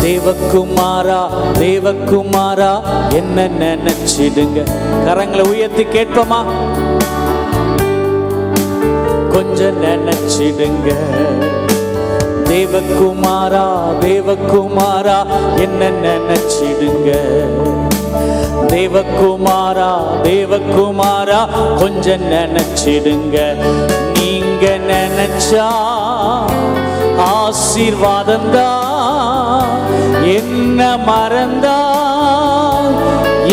தேவகுமாரா தேவகுமாரா என்ன நினைச்சிடுங்க. கரங்களை உயர்த்தி கேட்போமா? கொஞ்சம் நினைச்சிடுங்க. தேவகுமாரா தேவகுமாரா என்ன நினைச்சிடுங்க. தேவகுமாரா தேவகுமாரா கொஞ்சம் நினைச்சிடுங்க. நீங்க நினைச்சா ஆசீர்வாதந்தா, என்ன மறந்தா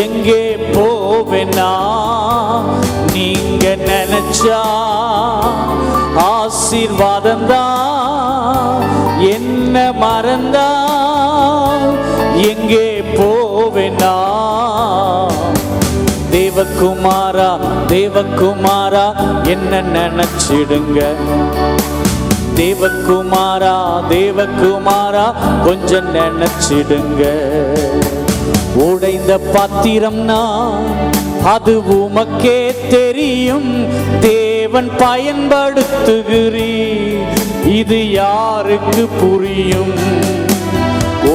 எங்கே போவேனா. நீங்க நினைச்சா ஆசீர்வாதந்தா, என்ன மறந்தா எங்கே போவேனா. தேவகுமாரா தேவகுமாரா என்ன நினைச்சிடுங்க. தேவகுமாரா தேவகுமாரா கொஞ்சம் நினைச்சிடுங்க. உடைந்த பாத்திரம்னா அது உமக்கே தெரியும். தேவன் பயன்படுத்துகிறீர், இது யாருக்கு புரியும்.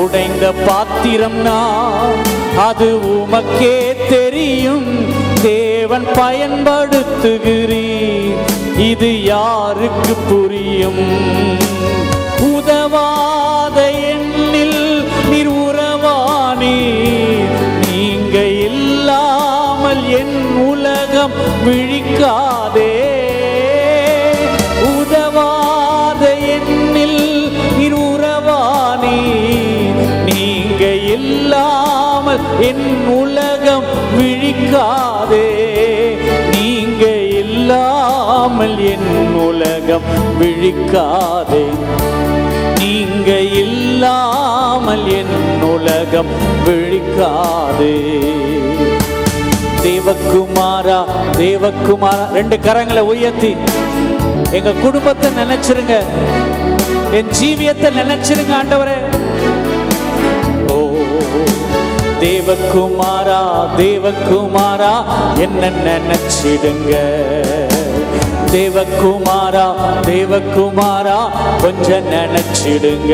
உடைந்த பாத்திரம்னா அது உமக்கே தெரியும். தேவன் பயன்படுத்துகிறீர், இது யாருக்கு புரியும். உதவாத எண்ணில் நீர் உறவானீர். நீங்க இல்லாமல் என் உலகம் விழிக்காதே. உதவாத எண்ணில் நீர் உறவானீர். நீங்க இல்லாமல் என் உலகம் விழிக்காதே. நீங்க இல்லாமல் என் உலகம் விழிக்காதே. நீங்க இல்லாமல் என் உலகம் விழிக்காதே. தேவகுமாரா தேவகுமாரா ரெண்டு கரங்களை உயர்த்தி எங்க குடும்பத்தை நினைச்சிருங்க, என் ஜீவியத்தை நினைச்சிருங்க ஆண்டவரே. ஓ தேவகுமாரா தேவகுமாரா என்ன நினைச்சிடுங்க. தேவகுமாரா தேவகுமாரா கொஞ்சம் நினைச்சிடுங்க.